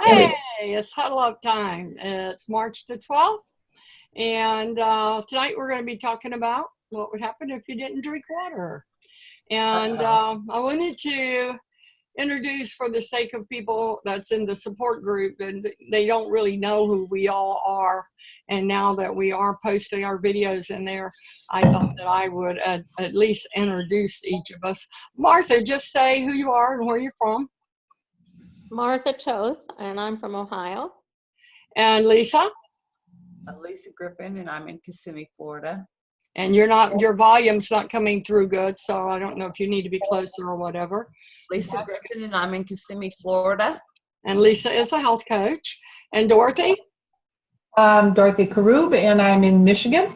Hey, it's Huddle Up time. It's March the 12th, and tonight we're going to be talking about what would happen if you didn't drink water. And I wanted to introduce, for the sake of people that's in the support group, and they don't really know who we all are. And now that we are posting our videos in there, I thought that I would at least introduce each of us. Martha, just say who you are and where you're from. Martha Toth, and I'm from Ohio. And Lisa? Lisa Griffin, and I'm in Kissimmee, Florida. And your volume's not coming through good, so I don't know if you need to be closer or whatever. Lisa Griffin, and I'm in Kissimmee, Florida. And Lisa is a health coach. And Dorothy? I'm Dorothy Karub, and I'm in Michigan.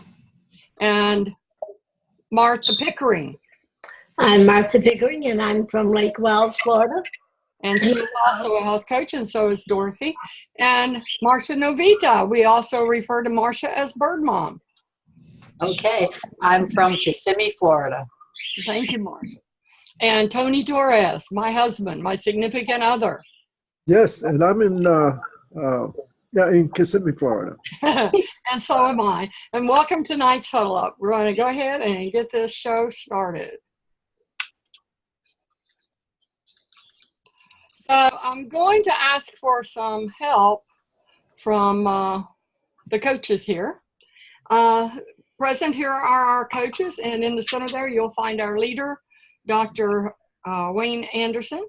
And Martha Pickering? I'm Martha Pickering, and I'm from Lake Wells, Florida. And she's also a health coach, and so is Dorothy. And Marcia Novita. We also refer to Marcia as Bird Mom. Okay, I'm from Kissimmee, Florida. Thank you, Marcia. And Tony Torres, my husband, my significant other. Yes, and I'm in Kissimmee, Florida. And so am I. And welcome to tonight's Huddle Up. We're going to go ahead and get this show started. So I'm going to ask for some help from the coaches here. Present here are our coaches, and in the center there you'll find our leader, Dr. Wayne Anderson.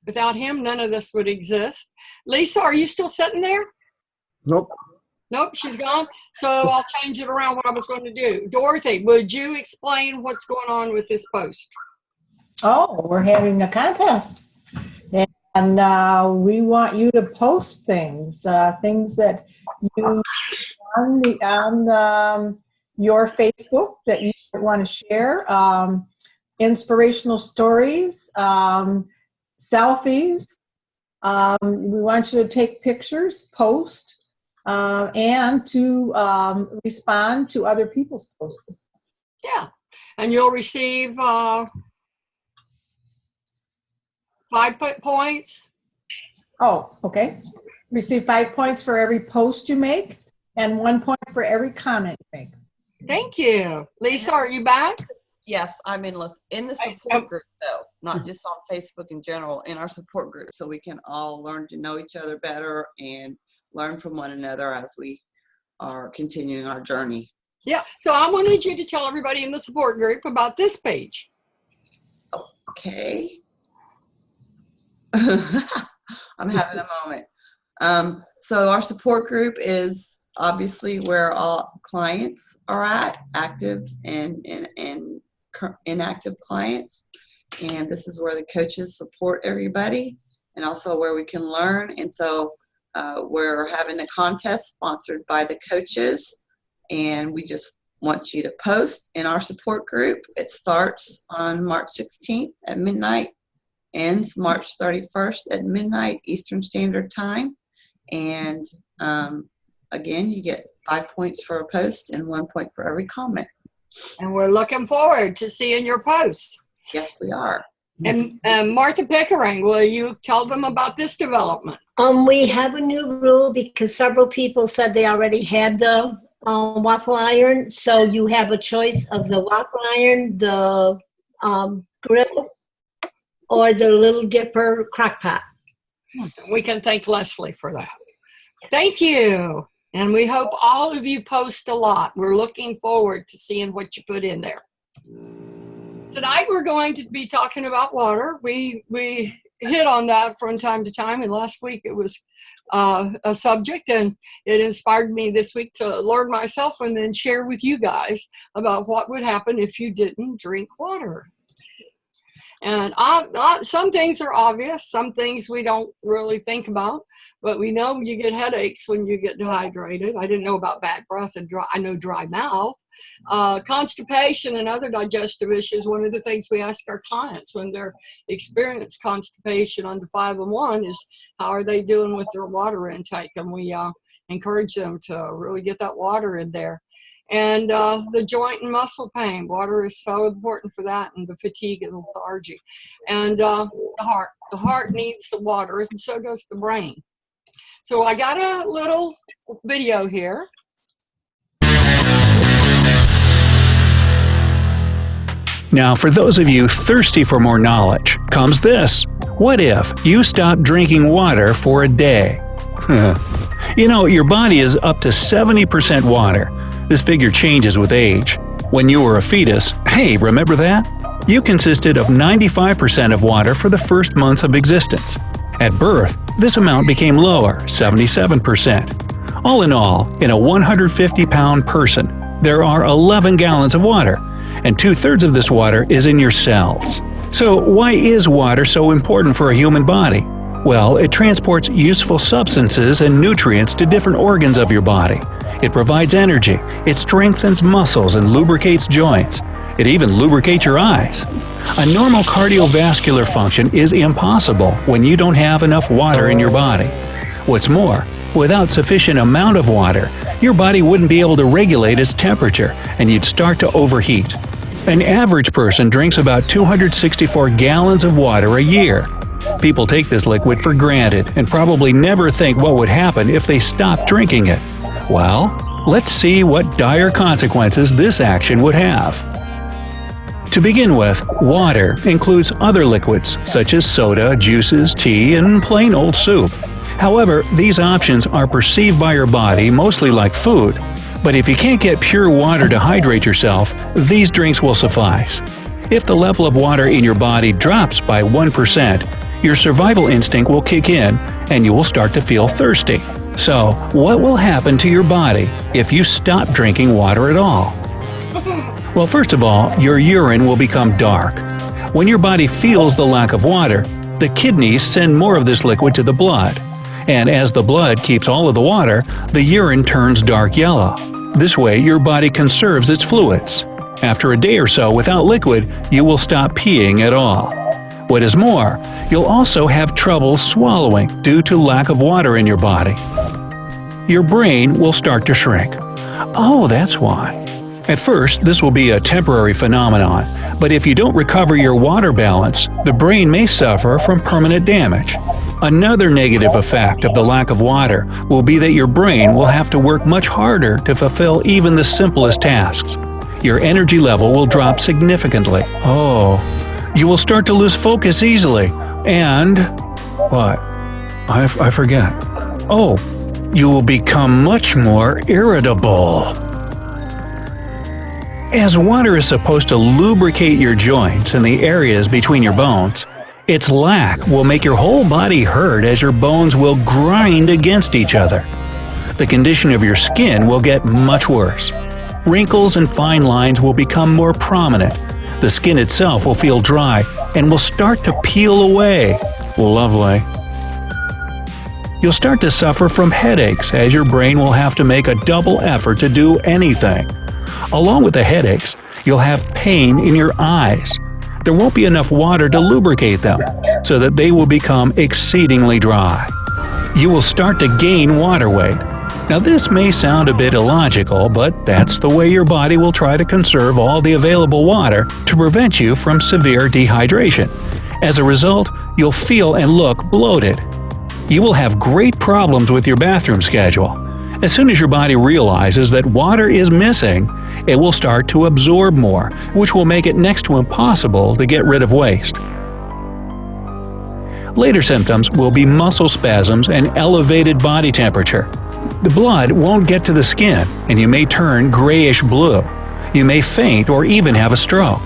Without him, none of this would exist. Lisa, are you still sitting there? Nope. Nope, she's gone. So I'll change it around what I was going to do. Dorothy, would you explain what's going on with this post? Oh, we're having a contest. And we want you to post things that you on your Facebook that you want to share, inspirational stories, selfies. We want you to take pictures, post, and to respond to other people's posts. Yeah, and you'll receive 5 points. Oh, okay. Receive 5 points for every post you make and 1 point for every comment you make. Thank you. Lisa, are you back? Yes, I'm in the support group, though, not just on Facebook in general, in our support group, so we can all learn to know each other better and learn from one another as we are continuing our journey. Yeah, so I wanted you to tell everybody in the support group about this page. Okay. I'm having a moment. So our support group is obviously where all clients are at, active and inactive clients. And this is where the coaches support everybody and also where we can learn. And so we're having a contest sponsored by the coaches, and we just want you to post in our support group. It starts on March 16th at midnight, ends March 31st at midnight Eastern Standard Time. And again, you get 5 points for a post and 1 point for every comment. And we're looking forward to seeing your posts. Yes, we are. And Martha Pickering, will you tell them about this development? We have a new rule because several people said they already had the waffle iron. So you have a choice of the waffle iron, the grill, or the Little Dipper crock pot. We can thank Leslie for that. Thank you. And we hope all of you post a lot. We're looking forward to seeing what you put in there. Tonight we're going to be talking about water. We hit on that from time to time, and last week it was a subject, and it inspired me this week to learn myself and then share with you guys about what would happen if you didn't drink water. And some things are obvious, some things we don't really think about, but we know you get headaches when you get dehydrated. I didn't know about bad breath and I know dry mouth. Constipation and other digestive issues, one of the things we ask our clients when they're experiencing constipation under 5-1 is how are they doing with their water intake, and we encourage them to really get that water in there. And the joint and muscle pain. Water is so important for that, and the fatigue and lethargy. And the heart. The heart needs the water, and so does the brain. So I got a little video here. Now, for those of you thirsty for more knowledge, comes this. What if you stopped drinking water for a day? You know, your body is up to 70% water. This figure changes with age. When you were a fetus, hey, remember that? You consisted of 95% of water for the first month of existence. At birth, this amount became lower, 77%. All in a 150-pound person, there are 11 gallons of water, and 2/3 of this water is in your cells. So why is water so important for a human body? Well, it transports useful substances and nutrients to different organs of your body. It provides energy, it strengthens muscles and lubricates joints. It even lubricates your eyes. A normal cardiovascular function is impossible when you don't have enough water in your body. What's more, without sufficient amount of water, your body wouldn't be able to regulate its temperature and you'd start to overheat. An average person drinks about 264 gallons of water a year. People take this liquid for granted and probably never think what would happen if they stopped drinking it. Well, let's see what dire consequences this action would have. To begin with, water includes other liquids such as soda, juices, tea, and plain old soup. However, these options are perceived by your body mostly like food. But if you can't get pure water to hydrate yourself, these drinks will suffice. If the level of water in your body drops by 1%, your survival instinct will kick in and you will start to feel thirsty. So, what will happen to your body if you stop drinking water at all? Well, first of all, your urine will become dark. When your body feels the lack of water, the kidneys send more of this liquid to the blood. And as the blood keeps all of the water, the urine turns dark yellow. This way, your body conserves its fluids. After a day or so without liquid, you will stop peeing at all. What is more, you'll also have trouble swallowing due to lack of water in your body. Your brain will start to shrink. Oh, that's why. At first, this will be a temporary phenomenon, but if you don't recover your water balance, the brain may suffer from permanent damage. Another negative effect of the lack of water will be that your brain will have to work much harder to fulfill even the simplest tasks. Your energy level will drop significantly. Oh, you will start to lose focus easily. And what? I forget. Oh, you will become much more irritable. As water is supposed to lubricate your joints and the areas between your bones, its lack will make your whole body hurt as your bones will grind against each other. The condition of your skin will get much worse. Wrinkles and fine lines will become more prominent. The skin itself will feel dry and will start to peel away. Lovely. You'll start to suffer from headaches as your brain will have to make a double effort to do anything. Along with the headaches, you'll have pain in your eyes. There won't be enough water to lubricate them, so that they will become exceedingly dry. You will start to gain water weight. Now this may sound a bit illogical, but that's the way your body will try to conserve all the available water to prevent you from severe dehydration. As a result, you'll feel and look bloated. You will have great problems with your bathroom schedule. As soon as your body realizes that water is missing, it will start to absorb more, which will make it next to impossible to get rid of waste. Later symptoms will be muscle spasms and elevated body temperature. The blood won't get to the skin, and you may turn grayish-blue. You may faint or even have a stroke.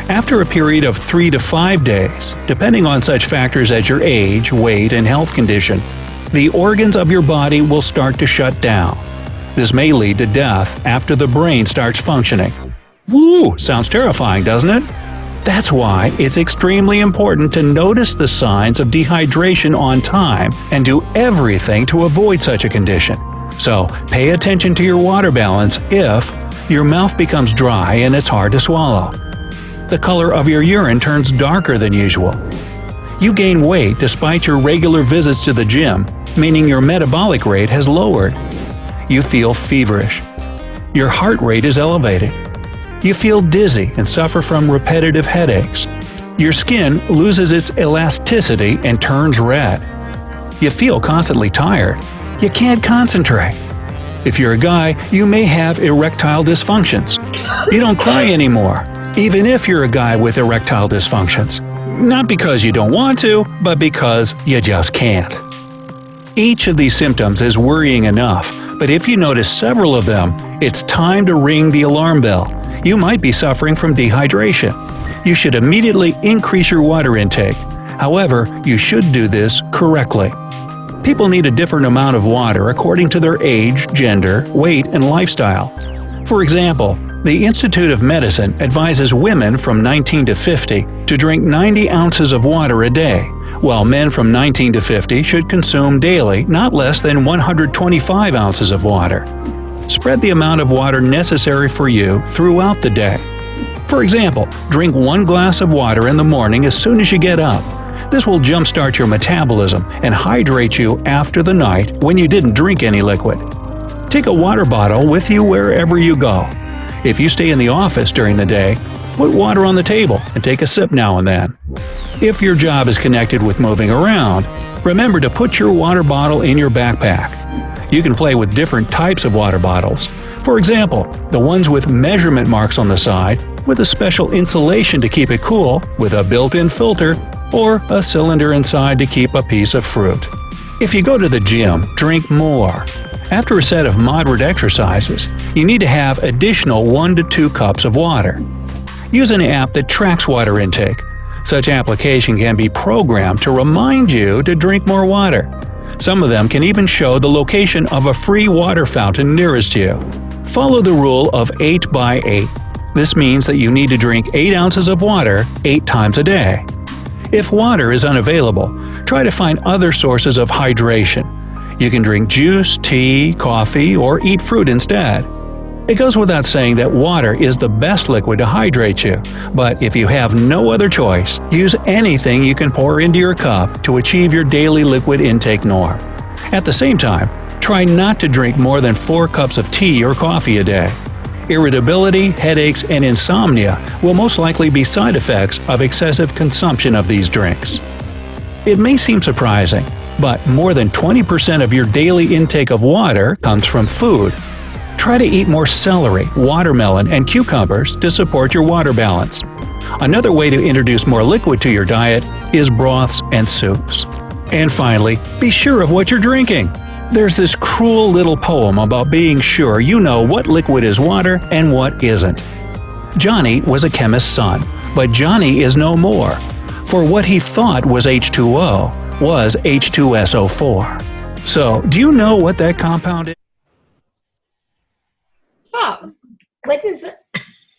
After a period of 3 to 5 days, depending on such factors as your age, weight, and health condition, the organs of your body will start to shut down. This may lead to death after the brain starts functioning. Woo! Sounds terrifying, doesn't it? That's why it's extremely important to notice the signs of dehydration on time and do everything to avoid such a condition. So, pay attention to your water balance if your mouth becomes dry and it's hard to swallow. The color of your urine turns darker than usual. You gain weight despite your regular visits to the gym, meaning your metabolic rate has lowered. You feel feverish. Your heart rate is elevated. You feel dizzy and suffer from repetitive headaches. Your skin loses its elasticity and turns red. You feel constantly tired. You can't concentrate. If you're a guy, you may have erectile dysfunctions. You don't cry anymore, even if you're a guy with erectile dysfunctions. Not because you don't want to, but because you just can't. Each of these symptoms is worrying enough, but if you notice several of them, it's time to ring the alarm bell. You might be suffering from dehydration. You should immediately increase your water intake. However, you should do this correctly. People need a different amount of water according to their age, gender, weight, and lifestyle. For example, the Institute of Medicine advises women from 19 to 50 to drink 90 ounces of water a day, while men from 19 to 50 should consume daily not less than 125 ounces of water. Spread the amount of water necessary for you throughout the day. For example, drink 1 glass of water in the morning as soon as you get up. This will jumpstart your metabolism and hydrate you after the night when you didn't drink any liquid. Take a water bottle with you wherever you go. If you stay in the office during the day, put water on the table and take a sip now and then. If your job is connected with moving around, remember to put your water bottle in your backpack. You can play with different types of water bottles. For example, the ones with measurement marks on the side, with a special insulation to keep it cool, with a built-in filter, or a cylinder inside to keep a piece of fruit. If you go to the gym, drink more. After a set of moderate exercises, you need to have additional 1 to 2 cups of water. Use an app that tracks water intake. Such application can be programmed to remind you to drink more water. Some of them can even show the location of a free water fountain nearest you. Follow the rule of 8 by 8. This means that you need to drink 8 ounces of water 8 times a day. If water is unavailable, try to find other sources of hydration. You can drink juice, tea, coffee, or eat fruit instead. It goes without saying that water is the best liquid to hydrate you, but if you have no other choice, use anything you can pour into your cup to achieve your daily liquid intake norm. At the same time, try not to drink more than 4 cups of tea or coffee a day. Irritability, headaches, and insomnia will most likely be side effects of excessive consumption of these drinks. It may seem surprising, but more than 20% of your daily intake of water comes from food. Try to eat more celery, watermelon, and cucumbers to support your water balance. Another way to introduce more liquid to your diet is broths and soups. And finally, be sure of what you're drinking. There's this cruel little poem about being sure you know what liquid is water and what isn't. Johnny was a chemist's son, but Johnny is no more, for what he thought was H2O was H2SO4. So, do you know what that compound is? Oh, What is it?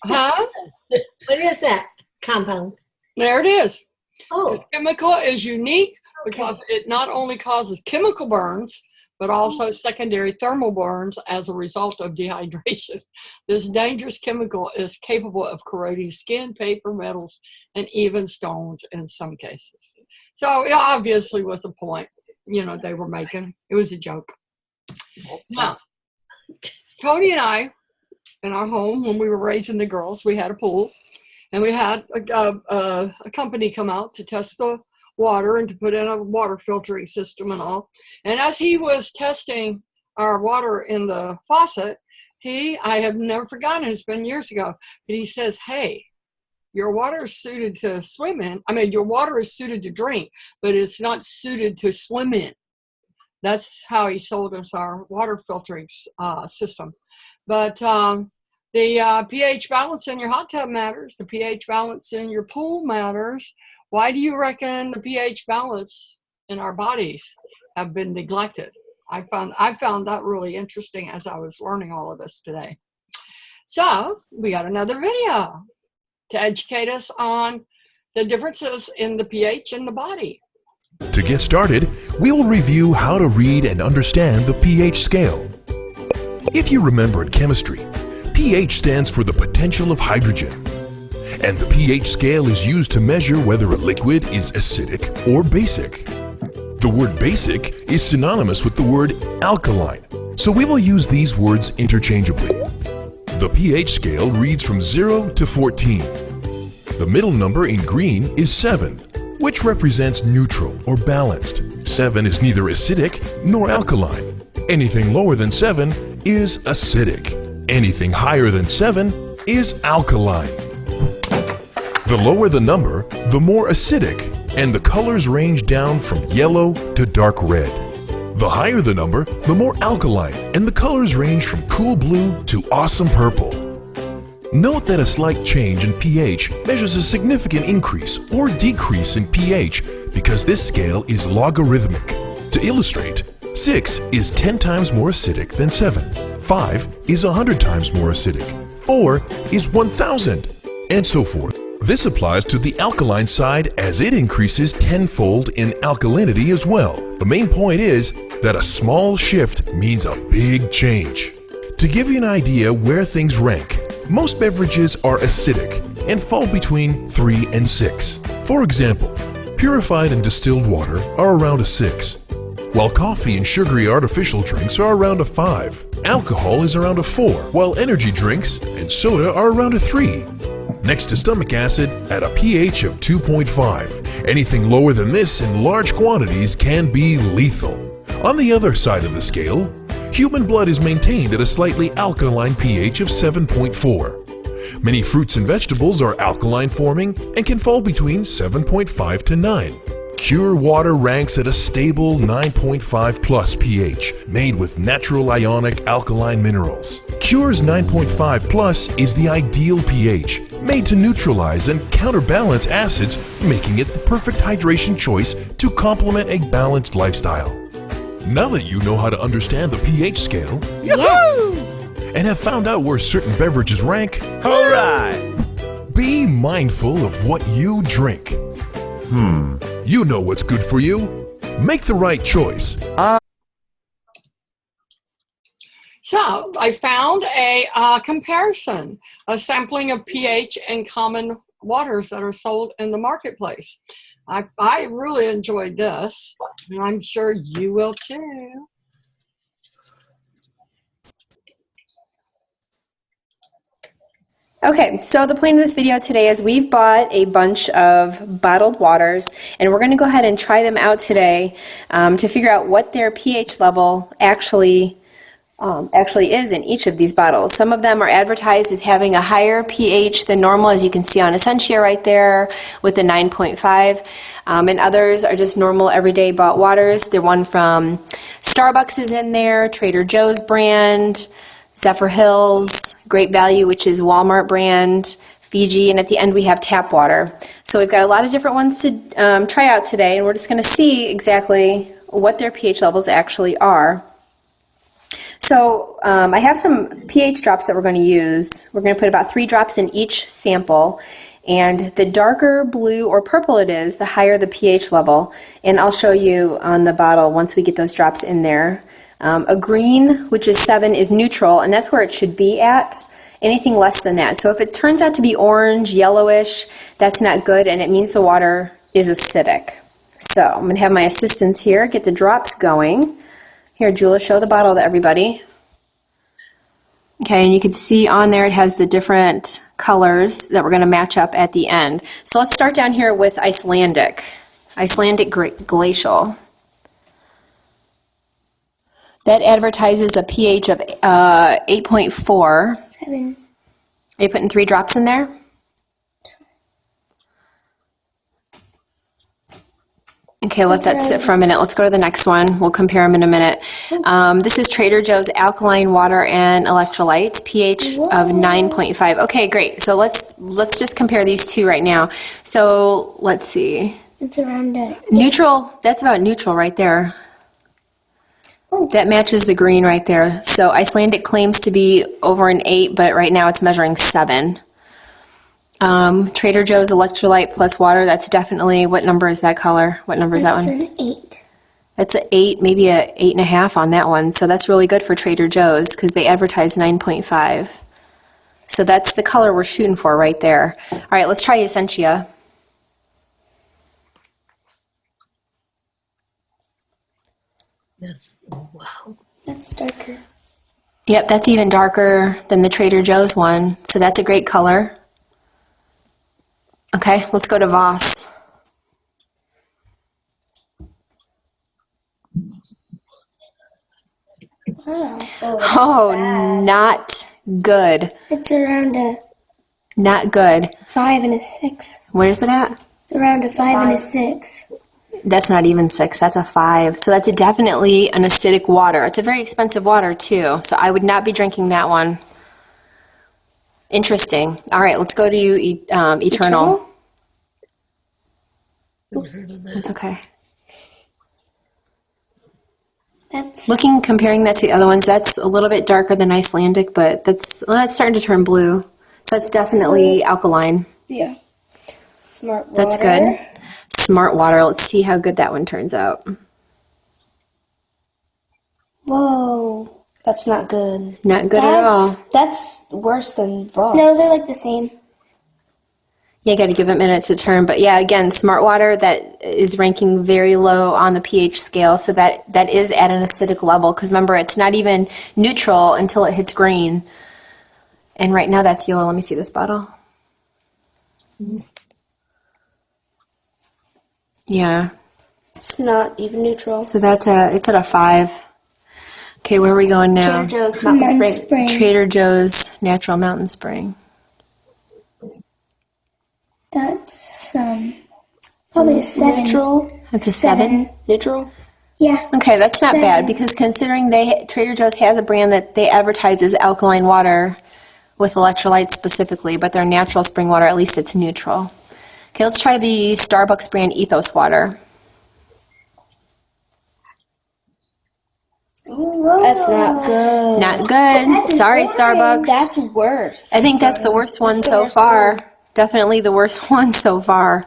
huh? What is that compound? There it is. Oh, This chemical is unique because it not only causes chemical burns, but also secondary thermal burns as a result of dehydration. This dangerous chemical is capable of corroding skin, paper, metals, and even stones in some cases. So it obviously was a point, they were making. It was a joke. Now, Tony and I, in our home, when we were raising the girls, we had a pool, and we had a company come out to test the water and to put in a water filtering system and all. And as he was testing our water in the faucet, I have never forgotten it, it's been years ago, but he says, hey, your water is suited to swim in. I mean, your water is suited to drink, but it's not suited to swim in. That's how he sold us our water filtering system. But the pH balance in your hot tub matters. The pH balance in your pool matters. Why do you reckon the pH balance in our bodies have been neglected? I found that really interesting as I was learning all of this today. So we got another video to educate us on the differences in the pH in the body. To get started, we will review how to read and understand the pH scale. If you remember in chemistry, pH stands for the potential of hydrogen. And the pH scale is used to measure whether a liquid is acidic or basic. The word basic is synonymous with the word alkaline, so we will use these words interchangeably. The pH scale reads from 0 to 14. The middle number in green is 7, which represents neutral or balanced. 7 is neither acidic nor alkaline. Anything lower than 7 is acidic. Anything higher than 7 is alkaline. The lower the number, the more acidic, and the colors range down from yellow to dark red. The higher the number, the more alkaline, and the colors range from cool blue to awesome purple. Note that a slight change in pH measures a significant increase or decrease in pH because this scale is logarithmic. To illustrate, 6 is 10 times more acidic than 7, 5 is 100 times more acidic, 4 is 1000, and so forth. This applies to the alkaline side as it increases tenfold in alkalinity as well. The main point is that a small shift means a big change. To give you an idea where things rank, most beverages are acidic and fall between 3 and 6. For example, purified and distilled water are around a 6, while coffee and sugary artificial drinks are around a 5. Alcohol is around a 4, while energy drinks and soda are around a 3. Next to stomach acid at a pH of 2.5. Anything lower than this in large quantities can be lethal. On the other side of the scale, human blood is maintained at a slightly alkaline pH of 7.4. Many fruits and vegetables are alkaline forming and can fall between 7.5 to 9. Pure water ranks at a stable 9.5 plus pH, made with natural ionic alkaline minerals. Cure's 9.5 plus is the ideal pH, made to neutralize and counterbalance acids, making it the perfect hydration choice to complement a balanced lifestyle. Now that you know how to understand the pH scale, and have found out where certain beverages rank, Alright! be mindful of what you drink. You know what's good for you. Make the right choice. So I found a comparison, a sampling of pH and common waters that are sold in the marketplace. I really enjoyed this, and I'm sure you will too. Okay, so the point of this video today is we've bought a bunch of bottled waters, and we're going to go ahead and try them out today to figure out what their pH level actually is in each of these bottles. Some of them are advertised as having a higher pH than normal, as you can see on Essentia right there with the 9.5, and others are just normal everyday bought waters. The one from Starbucks is in there, Trader Joe's brand, Zephyr Hills, Great Value, which is Walmart brand, Fiji, and at the end we have tap water. So we've got a lot of different ones to try out today, and we're just going to see exactly what their pH levels actually are. So I have some pH drops that we're going to use. We're going to put about 3 drops in each sample, and the darker blue or purple it is, the higher the pH level, and I'll show you on the bottle once we get those drops in there. A green, which is 7, is neutral, and that's where it should be at. Anything less than that. So if it turns out to be orange, yellowish, that's not good, and it means the water is acidic. So I'm going to have my assistants here get the drops going. Here, Julia, show the bottle to everybody. Okay, and you can see on there it has the different colors that we're going to match up at the end. So let's start down here with Icelandic Glacial. That advertises a pH of 8.4. 7. Are you putting 3 drops in there? Okay, let that sit for a minute. Let's go to the next one. We'll compare them in a minute. This is Trader Joe's Alkaline Water and Electrolytes, pH of 9.5. Okay, great. So let's just compare these two right now. So let's see. It's around it. Neutral, that's about neutral right there. That matches the green right there. So Icelandic claims to be over an 8, but right now it's measuring 7. Trader Joe's Electrolyte plus water, that's definitely, what number is that color? What number is that one? That's an 8. That's an 8, maybe a 8.5 on that one. So that's really good for Trader Joe's because they advertise 9.5. So that's the color we're shooting for right there. All right, let's try Essentia. Yes. Oh, wow. That's darker. Yep, that's even darker than the Trader Joe's one. So that's a great color. Okay, let's go to Voss. Oh, not good. It's around a Not good. 5 and a 6. Where is it at? It's around a 5 and a 6. That's not even 6. That's a 5. So that's definitely an acidic water. It's a very expensive water, too. So I would not be drinking that one. Interesting. All right, let's go to you, Eternal. That's okay. Comparing that to the other ones, that's a little bit darker than Icelandic, but that's starting to turn blue. So that's definitely alkaline. Yeah. Smart water. That's good. Smart water. Let's see how good that one turns out. Whoa. That's not good. Not good at all. That's worse than Voss. No, they're like the same. You got to give it a minute to turn. But yeah, again, smart water, that is ranking very low on the pH scale. So that is at an acidic level. Because remember, it's not even neutral until it hits green. And right now that's yellow. Let me see this bottle. Yeah. It's not even neutral. So it's at a 5. Okay, where are we going now? Trader Joe's Mountain Spring. Trader Joe's Natural Mountain Spring. That's probably a 7. Neutral. That's a 7? Neutral. Yeah. Okay, that's not 7. bad, because considering Trader Joe's has a brand that they advertise as alkaline water with electrolytes specifically, but their natural spring water, at least it's neutral. Okay, let's try the Starbucks brand Ethos water. Whoa. That's not good. Not good. Sorry, Starbucks. That's worse. I think that's the worst one so far. Definitely the worst one so far.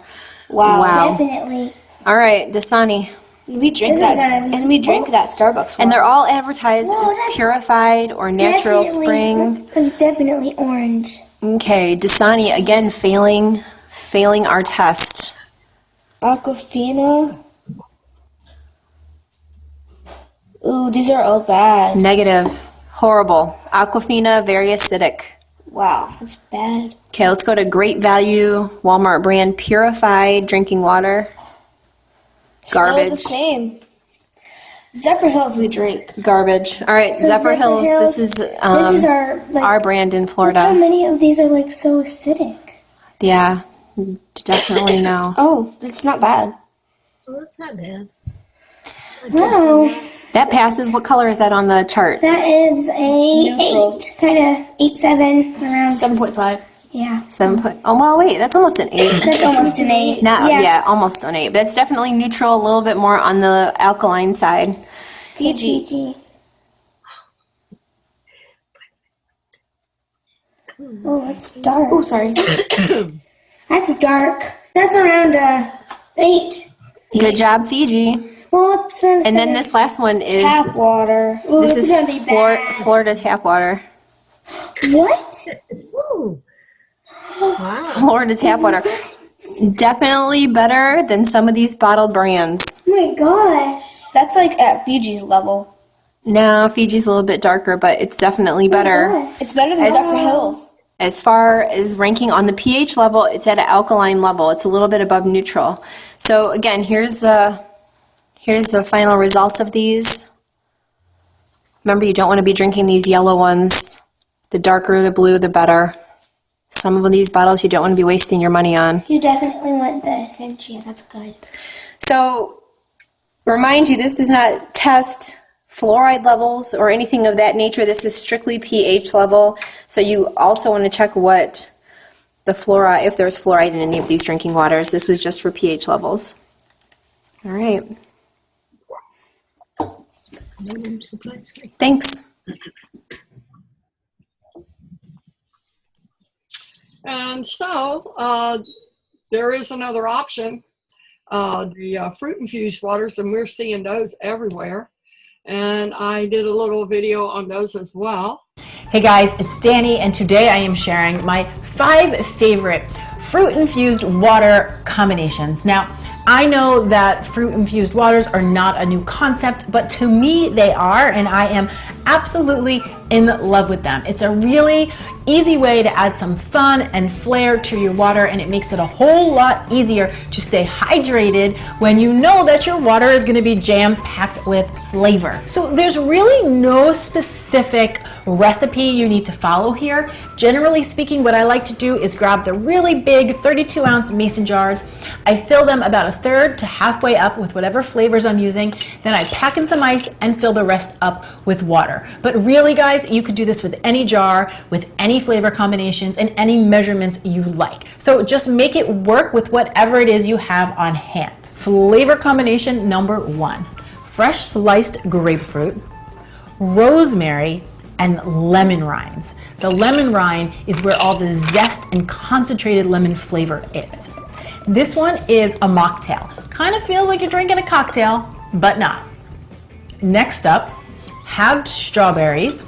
Wow. Definitely. All right, Dasani. We drink that, and we drink that Starbucks one. And they're all advertised as purified or natural spring. It's definitely orange. Okay, Dasani, again, failing our test. Aquafina. Ooh, these are all bad. Negative. Horrible. Aquafina, very acidic. Wow, that's bad. Okay, let's go to Great Value, Walmart brand, purified drinking water. Garbage. Still the same. Zephyr Hills we drink. Garbage. All right, so Zephyr Hills, this is our brand in Florida. Look how many of these are like so acidic. Yeah, definitely no. Oh, it's not bad. Oh, that's not bad. Wow. That passes. What color is that on the chart? That is a neutral. 8, kind of 8, 7, around 7.5. Yeah. 7. Oh well, wait, that's almost an 8. That's almost an 8. Yeah, almost an 8. But it's definitely neutral, a little bit more on the alkaline side. PG. Oh, that's dark. Oh, sorry. That's dark. That's around 8. Good job, Fiji. Well, and then this last one is tap water. Ooh, this is gonna be bad. Florida tap water. What? Ooh. Wow. Florida tap water. Definitely better than some of these bottled brands. Oh my gosh. That's like at Fiji's level. No, Fiji's a little bit darker, but it's definitely better. Oh, it's better than Zephyr Hills. As far as ranking on the pH level, it's at an alkaline level. It's a little bit above neutral. So again, here's the final results of these. Remember, you don't want to be drinking these yellow ones. The darker the blue, the better. Some of these bottles you don't want to be wasting your money on. You definitely want this, and yeah, that's good. So, remind you, this does not test fluoride levels or anything of that nature. This is strictly pH level. So you also want to check what the fluoride, if there's fluoride in any of these drinking waters. This was just for pH levels. All right. Thanks. And so there is another option, the fruit-infused waters, and we're seeing those everywhere. And I did a little video on those as well. Hey guys, it's Danny, and today I am sharing my 5 favorite fruit-infused water combinations. Now, I know that fruit-infused waters are not a new concept, but to me they are, and I am absolutely in love with them. It's a really easy way to add some fun and flair to your water, and it makes it a whole lot easier to stay hydrated when you know that your water is going to be jam-packed with flavor. So there's really no specific recipe you need to follow here. Generally speaking, what I like to do is grab the really big 32-ounce mason jars. I fill them about a third to halfway up with whatever flavors I'm using. Then I pack in some ice and fill the rest up with water. But really, guys, you could do this with any jar, with any flavor combinations, and any measurements you like. So just make it work with whatever it is you have on hand. Flavor combination number 1. Fresh sliced grapefruit, rosemary, and lemon rinds. The lemon rind is where all the zest and concentrated lemon flavor is. This one is a mocktail. Kind of feels like you're drinking a cocktail, but not. Next up, halved strawberries,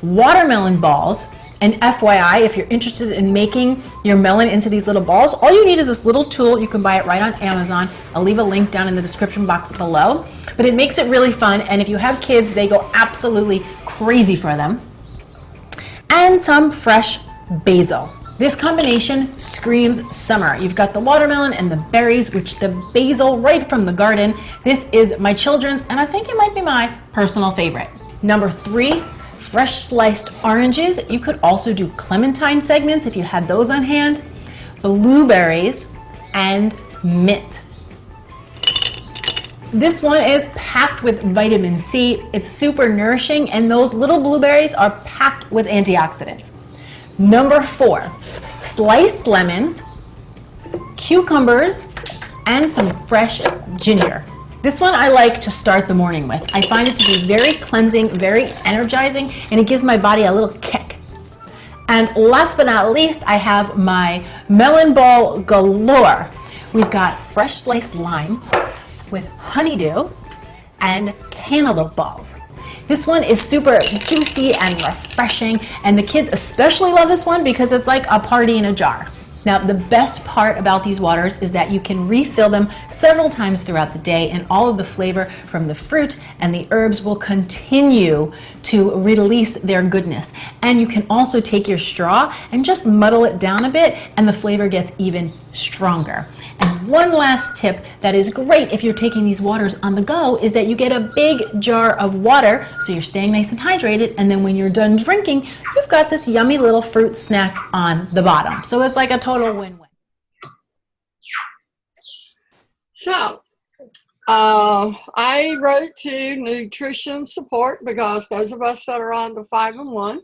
watermelon balls, and FYI, if you're interested in making your melon into these little balls, all you need is this little tool. You can buy it right on Amazon. I'll leave a link down in the description box below. But it makes it really fun, and if you have kids, they go absolutely crazy for them. And some fresh basil. This combination screams summer. You've got the watermelon and the berries, which the basil right from the garden. This is my children's, and I think it might be my personal favorite. Number 3, fresh sliced oranges. You could also do clementine segments if you had those on hand. Blueberries and mint. This one is packed with vitamin C. It's super nourishing, and those little blueberries are packed with antioxidants. Number 4, sliced lemons, cucumbers, and some fresh ginger. This one I like to start the morning with. I find it to be very cleansing, very energizing, and it gives my body a little kick. And last but not least, I have my melon ball galore. We've got fresh sliced lime with honeydew and cantaloupe balls. This one is super juicy and refreshing, and the kids especially love this one because it's like a party in a jar. Now, the best part about these waters is that you can refill them several times throughout the day, and all of the flavor from the fruit and the herbs will continue to release their goodness. And you can also take your straw and just muddle it down a bit, and the flavor gets even stronger. And one last tip that is great if you're taking these waters on the go is that you get a big jar of water so you're staying nice and hydrated, and then when you're done drinking, you've got this yummy little fruit snack on the bottom. So it's like a total win-win. So, I wrote to nutrition support because those of us that are on the 5-in-1,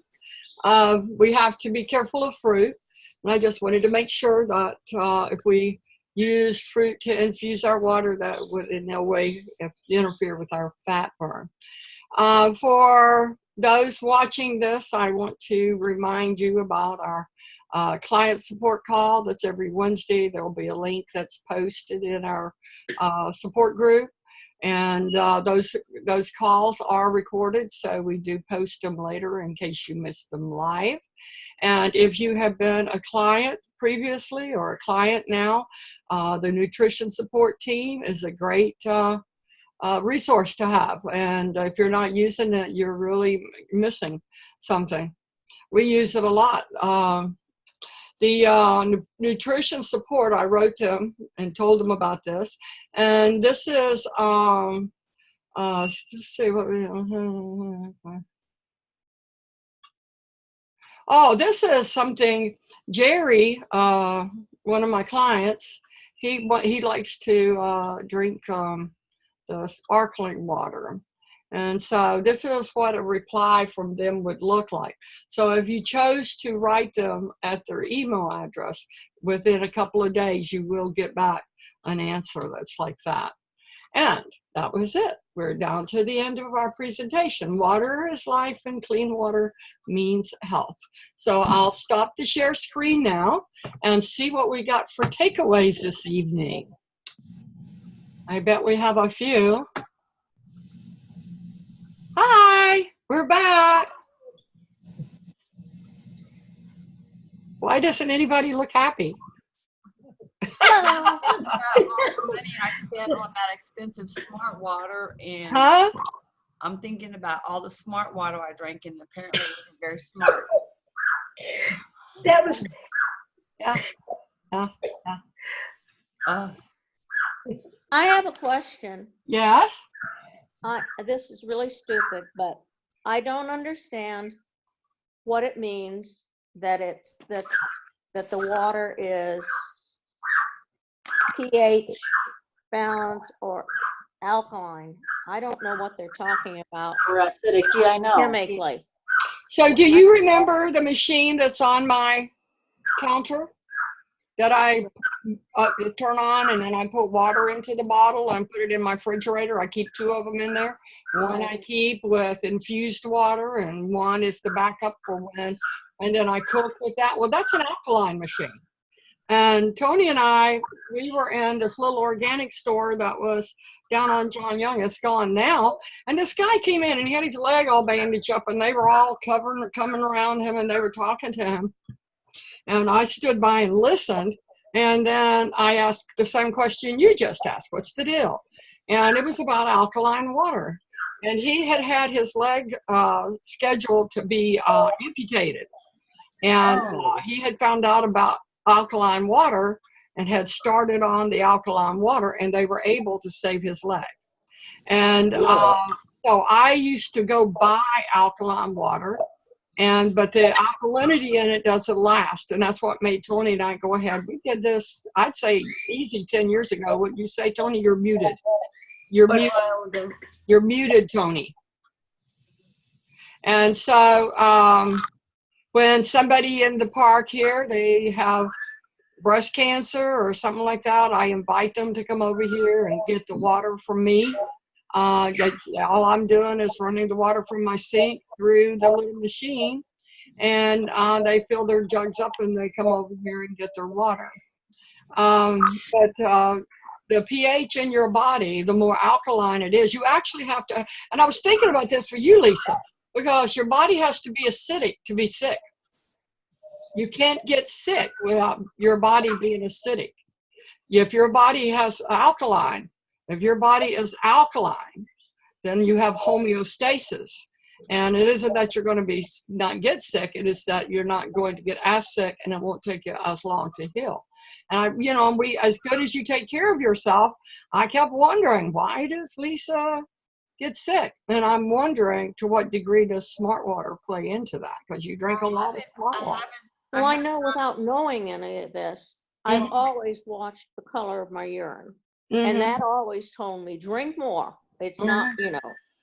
we have to be careful of fruit. And I just wanted to make sure that if we use fruit to infuse our water, that would in no way interfere with our fat burn. For those watching this, I want to remind you about our client support call. That's every Wednesday. There will be a link that's posted in our support group. And those calls are recorded, so we do post them later in case you missed them live. And if you have been a client previously or a client now, the nutrition support team is a great resource to have. And if you're not using it, you're really missing something. We use it a lot. The nutrition support, I wrote them and told them about this. And this is, let's see what we, oh, this is something Jerry, one of my clients, he likes to drink the sparkling water. And so this is what a reply from them would look like. So if you chose to write them at their email address, within a couple of days, you will get back an answer that's like that. And that was it. We're down to the end of our presentation. Water is life, and clean water means health. So I'll stop the share screen now and see what we got for takeaways this evening. I bet we have a few. Hi, we're back. Why doesn't anybody look happy? All the money I spent on that expensive smart water and I'm thinking about all the smart water I drank, and apparently it wasn't very smart. That was, Yeah. Yeah. Uh, I have a question. Yes. This is really stupid, but I don't understand what it means that that the water is pH balance or alkaline. I don't know what they're talking about. Or acidic, yeah, I know. Chemically. So do you remember the machine that's on my counter that I turn on, and then I put water into the bottle and put it in my refrigerator? I keep 2 of them in there. One I keep with infused water, and one is the backup for when, and then I cook with that. Well, that's an alkaline machine. And Tony and I, we were in this little organic store that was down on John Young. It's gone now. And this guy came in, and he had his leg all bandaged up, and they were all coming around him, and they were talking to him. And I stood by and listened. And then I asked the same question you just asked. What's the deal? And it was about alkaline water. And he had his leg scheduled to be amputated. And he had found out about alkaline water and had started on the alkaline water, and they were able to save his leg. And so I used to go buy alkaline water, but the alkalinity in it doesn't last, and that's what made Tony and I go ahead. We did this, I'd say, easy 10 years ago. Would you say, Tony? You're muted. You're muted. You're muted, Tony. And so when somebody in the park here, they have breast cancer or something like that, I invite them to come over here and get the water from me. All I'm doing is running the water from my sink through the little machine, and they fill their jugs up and they come over here and get their water. But the pH in your body, the more alkaline it is, you actually have to, and I was thinking about this for you, Lisa, because your body has to be acidic to be sick. You can't get sick without your body being acidic. If your body has alkaline, if your body is alkaline, then you have homeostasis. And it isn't that you're going to be not get sick. It is that you're not going to get as sick, and it won't take you as long to heal. And as good as you take care of yourself, I kept wondering, why does Lisa get sick? And I'm wondering, to what degree does smart water play into that? Because you drink a lot of smart water. Well, I know without knowing any of this, I've always watched the color of my urine. And that always told me, drink more. It's not,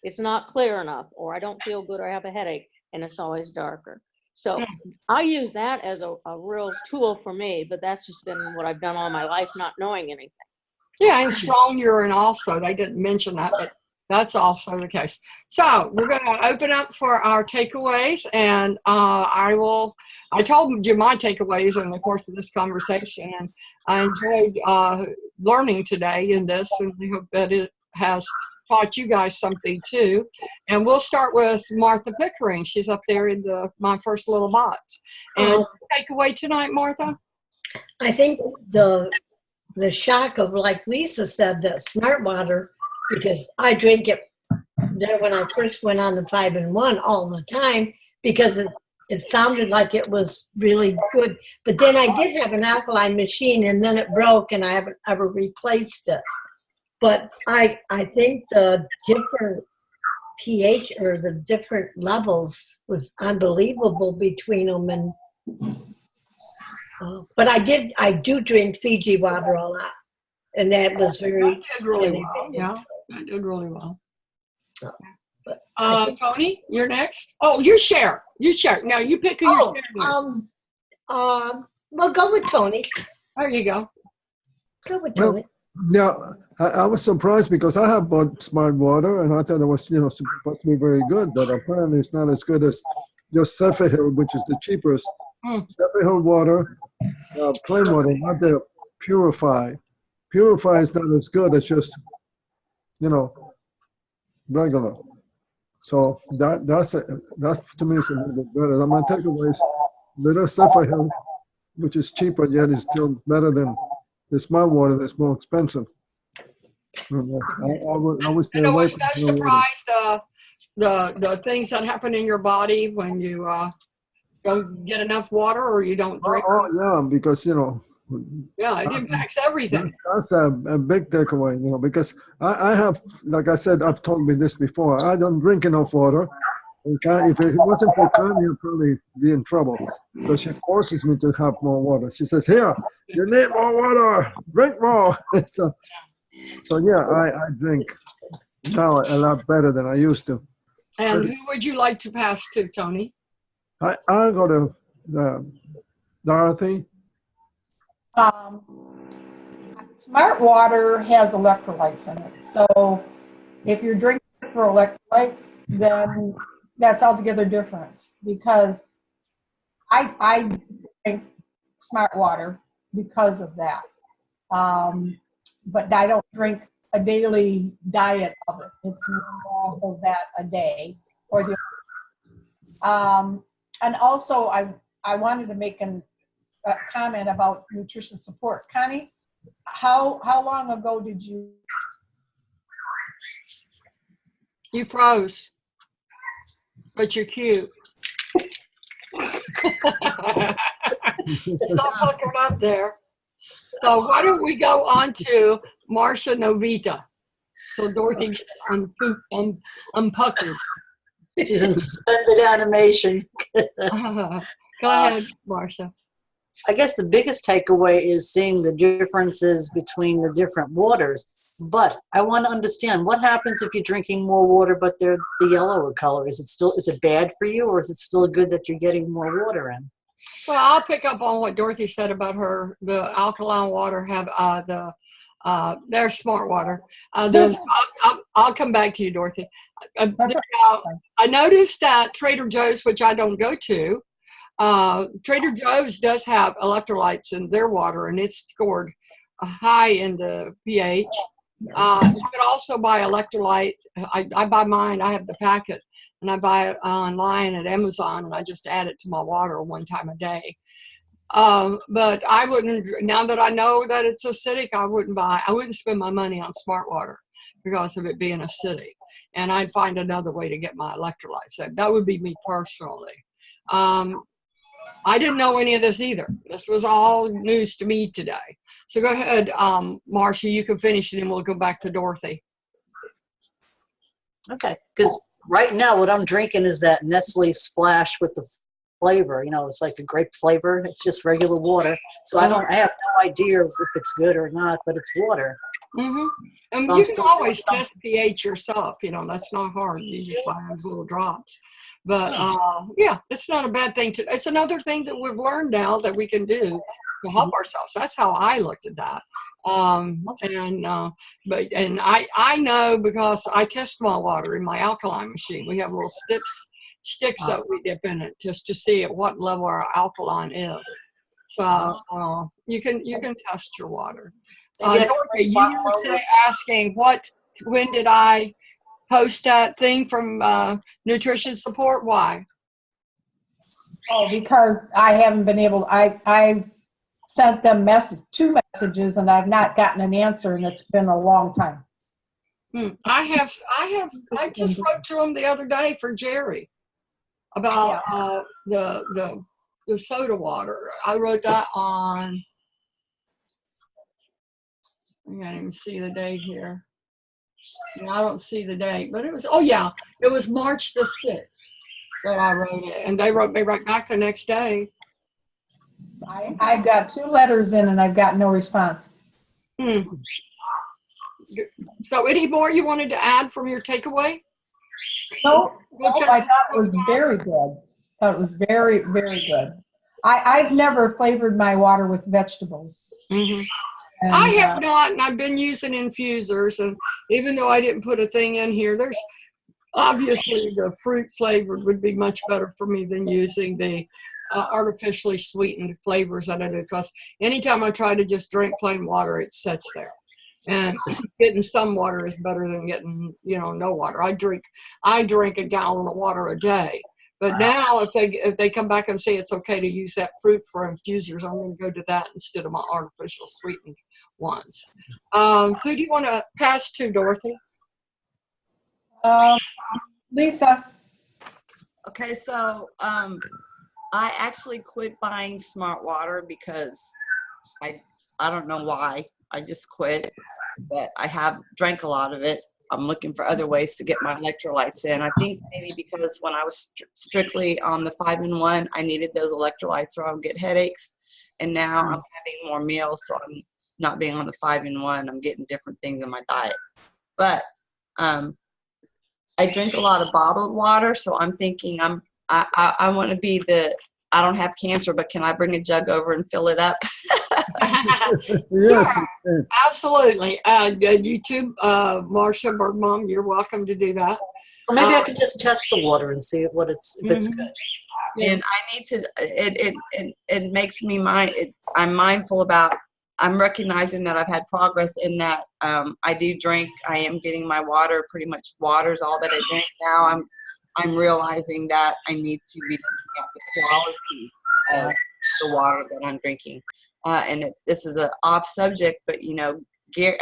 it's not clear enough, or I don't feel good, or I have a headache, and it's always darker. So I use that as a real tool for me, but that's just been what I've done all my life, not knowing anything. Yeah, and strong urine also. They didn't mention that, but that's also the case. So we're going to open up for our takeaways, and I told you my takeaways in the course of this conversation, and I enjoyed learning today in this, and I hope that it has taught you guys something too. And we'll start with Martha Pickering. She's up there in my first little box. And takeaway tonight, Martha? I think the shock of, like Lisa said, the smart water, because I drink it there when I first went on the 5-in-1 all the time, because it sounded like it was really good. But then I did have an alkaline machine, and then it broke, and I haven't ever replaced it. But I think the different pH or the different levels was unbelievable between them. And but I do drink Fiji water a lot, and that was very. I did really well. Yeah, I did really well. Tony, you're next. Oh, you share. You share. Now you pick who you're sharing with. Well, go with Tony. There you go. Go with Tony. Now, I was surprised because I have bought smart water, and I thought it was, supposed to be very good, but apparently it's not as good as just Zephyrhills, which is the cheapest. Zephyrhills water, plain water, not the purified. Purified is not as good as just, regular. So that's to me is a little bit better. My takeaway is little Zephyrhills, which is cheaper, yet is still better than the smart water that's more expensive. I was no surprise the things that happen in your body when you don't get enough water or you don't drink? Oh, yeah, because, Yeah, it impacts everything. that's a big takeaway, because I have, like I said, I've told me this before, I don't drink enough water. If it wasn't for Connie, I'd probably be in trouble because she forces me to have more water. She says, here, you need more water, drink more. so yeah, I drink now a lot better than I used to. And who would you like to pass to, Tony? I'll go to Dorothy. Smart water has electrolytes in it. So if you're drinking for electrolytes, then that's altogether different because I drink smart water because of that. But I don't drink a daily diet of it. It's more of that a day or the and also I wanted to make a comment about nutrition support. Connie, how long ago did you? You froze, but you're cute. Stop looking up there. So why don't we go on to Marcia Novita? So Dorothy gets unpuckered. She's in suspended animation. Go ahead, Marcia. I guess the biggest takeaway is seeing the differences between the different waters. But I want to understand what happens if you're drinking more water, but they're the yellower color. Is it bad for you, or is it still good that you're getting more water in? Well, I'll pick up on what Dorothy said about the alkaline water have their smart water. I'll come back to you, Dorothy. I noticed that Trader Joe's, which I don't go to, Trader Joe's does have electrolytes in their water, and it's scored high in the pH. You could also buy electrolyte. I buy mine. I have the packet, and I buy it online at Amazon, and I just add it to my water one time a day. But I wouldn't. Now that I know that it's acidic, I wouldn't spend my money on smart water because of it being acidic. And I'd find another way to get my electrolytes. That would be me personally. I didn't know any of this either. This was all news to me today. So go ahead, Marcia, you can finish it and we'll go back to Dorothy. Okay, because right now what I'm drinking is that Nestle Splash with the flavor. It's like a grape flavor. It's just regular water. So I have no idea if it's good or not, but it's water. Mm-hmm. And you can always test pH yourself. That's not hard. You just buy those little drops. But yeah, it's not a bad thing it's another thing that we've learned now that we can do to help ourselves. That's how I looked at that. And I know because I test my water in my alkaline machine. We have little sticks that we dip in it just to see at what level our alkaline is. So you can test your water. Dorothy, you were asking when did I post that thing from nutrition support? Why? Oh, because I haven't been able. I've sent them two messages and I've not gotten an answer, and it's been a long time. I just wrote to them the other day for Jerry about the soda water. I wrote that on. I can't even see the date here. I don't see the date, but it was, it was March the 6th that I wrote it. And they wrote me right back the next day. I've got 2 letters in and I've got no response. So any more you wanted to add from your takeaway? No, I thought it was very good. I thought it was very, very good. I've never flavored my water with vegetables. Mm-hmm. And, I have not, and I've been using infusers, and even though I didn't put a thing in here, there's obviously the fruit flavored would be much better for me than using the artificially sweetened flavors that I do, because anytime I try to just drink plain water, it sits there. And getting some water is better than getting, no water. I drink a gallon of water a day. But now if they come back and say it's okay to use that fruit for infusers, I'm going to go to that instead of my artificial sweetened ones. Who do you want to pass to, Dorothy? Lisa. Okay, so I actually quit buying Smart Water because I don't know why. I just quit, but I have drank a lot of it. I'm looking for other ways to get my electrolytes in. I think maybe because when I was strictly on the 5-in-1, I needed those electrolytes or I would get headaches. And now I'm having more meals, so I'm not being on the 5-in-1. I'm getting different things in my diet. But I drink a lot of bottled water, so I'm thinking I want to be I don't have cancer, but can I bring a jug over and fill it up? Yes. Absolutely. YouTube, Marcia Bergmom, you're welcome to do that. Or maybe I could just test the water and see if it's good. And I need to. It makes me I'm mindful about. I'm recognizing that I've had progress in that. I do drink. I am getting my water. Pretty much, water's all that I drink now. I'm realizing that I need to be looking at the quality of the water that I'm drinking. And this is an off subject, but you know, Gary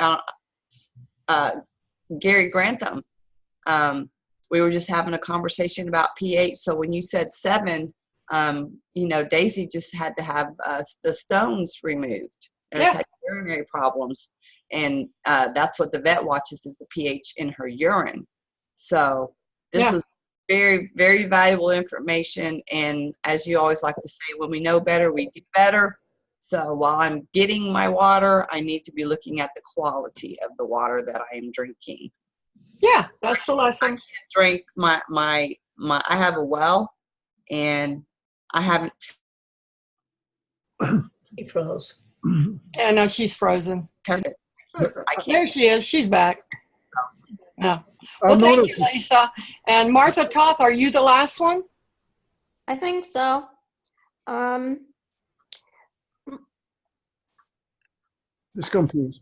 Grantham, we were just having a conversation about pH. So when you said 7, you know, Daisy just had to have the stones removed and has had urinary problems, and that's what the vet watches is the pH in her urine. So this was very, very valuable information. And as you always like to say, when we know better, we do better. So while I'm getting my water, I need to be looking at the quality of the water that I am drinking. Yeah, that's the lesson. I can't drink my I have a well, and I haven't. She froze. Yeah, no, she's frozen. I can't. There she is. She's back. Yeah. I Well, thank noticed. you, Lisa. And Martha Toth, are you the last one? I think so. It's confused.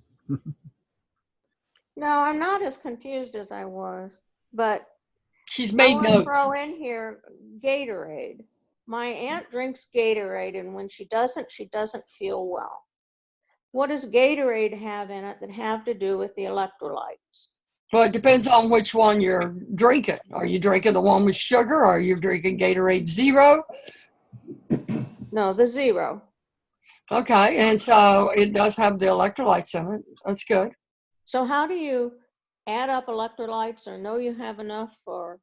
No, I'm not as confused as I was, but She's I made want to notes. throw in here Gatorade. My aunt drinks Gatorade, and when she doesn't feel well. What does Gatorade have in it that have to do with the electrolytes? Well, it depends on which one you're drinking. Are you drinking the one with sugar, or are you drinking Gatorade Zero? No, the zero. Okay, and so it does have the electrolytes in it. That's good. So how do you add up electrolytes or know you have enough for?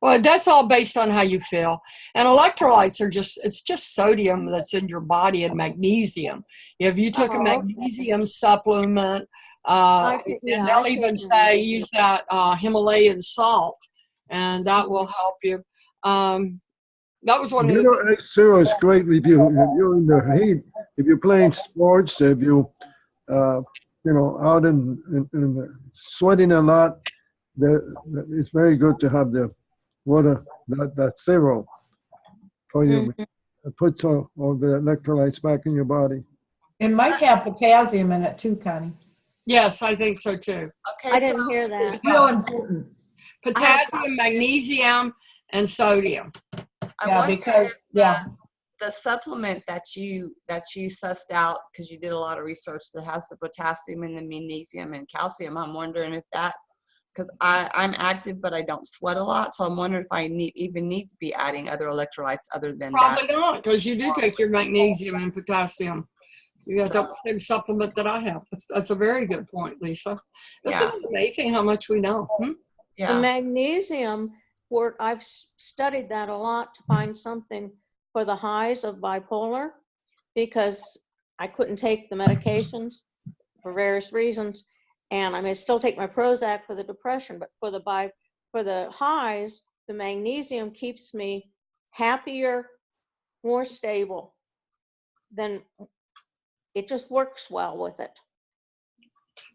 Well, that's all based on how you feel. And electrolytes are it's just sodium that's in your body and magnesium. If you took a magnesium supplement, and they'll even say use that Himalayan salt, and that will help you. That was one of the Zero is great if you're in the heat, if you're playing sports, if you out in the sweating a lot, it's very good to have the water, that zero for you. It puts all the electrolytes back in your body. It might have potassium in it too, Connie. Yes, I think so too. Okay, I didn't hear that. It's real important. Potassium, magnesium, and sodium. The supplement that you sussed out, because you did a lot of research, that has the potassium and the magnesium and calcium, I'm wondering if that, because I'm active but I don't sweat a lot, so I'm wondering if I even need to be adding other electrolytes other than Probably that. not, because you do take your magnesium and potassium. You got the same supplement that I have. That's a very good point, Lisa. Isn't it amazing how much we know? The magnesium, I've studied that a lot to find something for the highs of bipolar, because I couldn't take the medications for various reasons, and I may still take my Prozac for the depression, but for the highs, the magnesium keeps me happier, more stable. Then it just works well with it.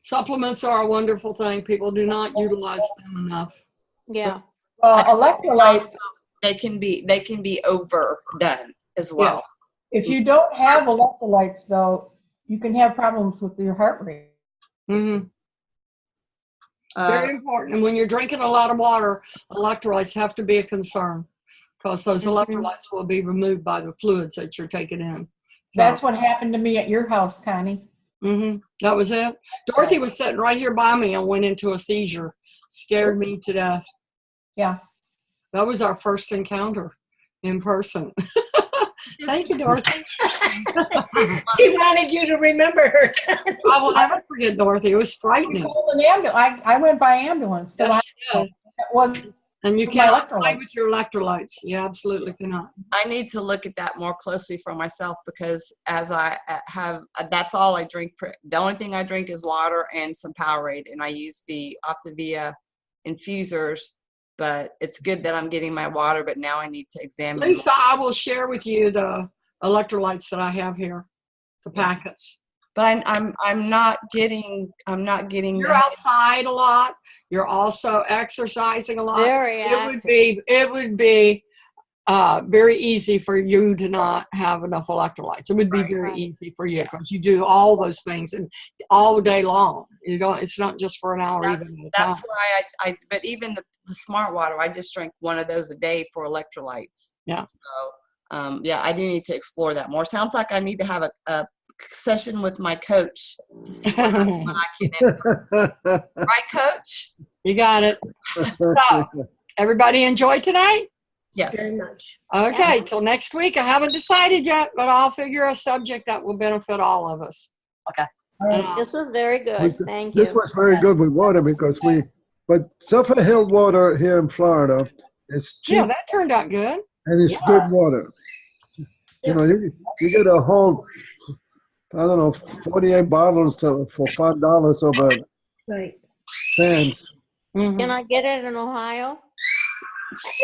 Supplements are a wonderful thing. People do not utilize them enough. Yeah. Electrolytes, they can be overdone as well. Yeah. If you don't have electrolytes, though, you can have problems with your heart rate. Mm-hmm. Very important. And when you're drinking a lot of water, electrolytes have to be a concern, because those electrolytes will be removed by the fluids that you're taking in. So, that's what happened to me at your house, Connie. That was it. Dorothy was sitting right here by me and went into a seizure. Scared me to death. Yeah. That was our first encounter in person. Thank you, Dorothy. She wanted you to remember her. I will never forget Dorothy. It was frightening. I went by ambulance. So Yes, you did. it was And you my cannot play electrolytes. with your electrolytes. You absolutely cannot. I need to look at that more closely for myself because as I have, that's all I drink. The only thing I drink is water and some Powerade, and I use the Optavia infusers. But it's good that I'm getting my water, but now I need to examine. Lisa, I will share with you the electrolytes that I have here, the packets. But I'm not getting. You're outside a lot. You're also exercising a lot. Very active. It would be very easy for you to not have enough electrolytes. It would be very easy for you because you do all those things and all day long. You don't. It's not just for an hour. That's why but even the smart water, I just drink one of those a day for electrolytes. Yeah. So yeah, I do need to explore that more. Sounds like I need to have a session with my coach to see what I can. Right, Coach? You got it. So, everybody enjoy tonight? Yes. Very much. Okay, till next week. I haven't decided yet, but I'll figure a subject that will benefit all of us. Okay. This was very good. Thank you. This was very good with water because but Sulphur Hill water here in Florida is cheap. Yeah, that turned out good. And it's good water. You know, you get a whole, I don't know, 48 bottles for $5 over Right. cents. Mm-hmm. Can I get it in Ohio?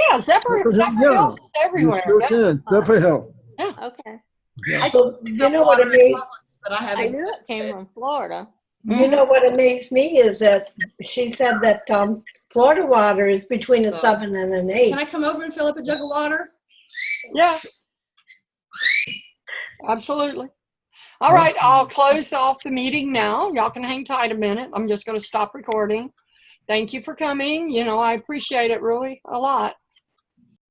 Yeah, Zephyr Hills is everywhere. You sure can. Sulphur Hill. Yeah. Okay. You know what amazed? But I knew it came from Florida. You know what amazed me is that she said that Florida water is between a 7 and an 8. Can I come over and fill up a jug of water? Yeah. Absolutely. All right, I'll close off the meeting now. Y'all can hang tight a minute. I'm just going to stop recording. Thank you for coming. You know, I appreciate it really a lot.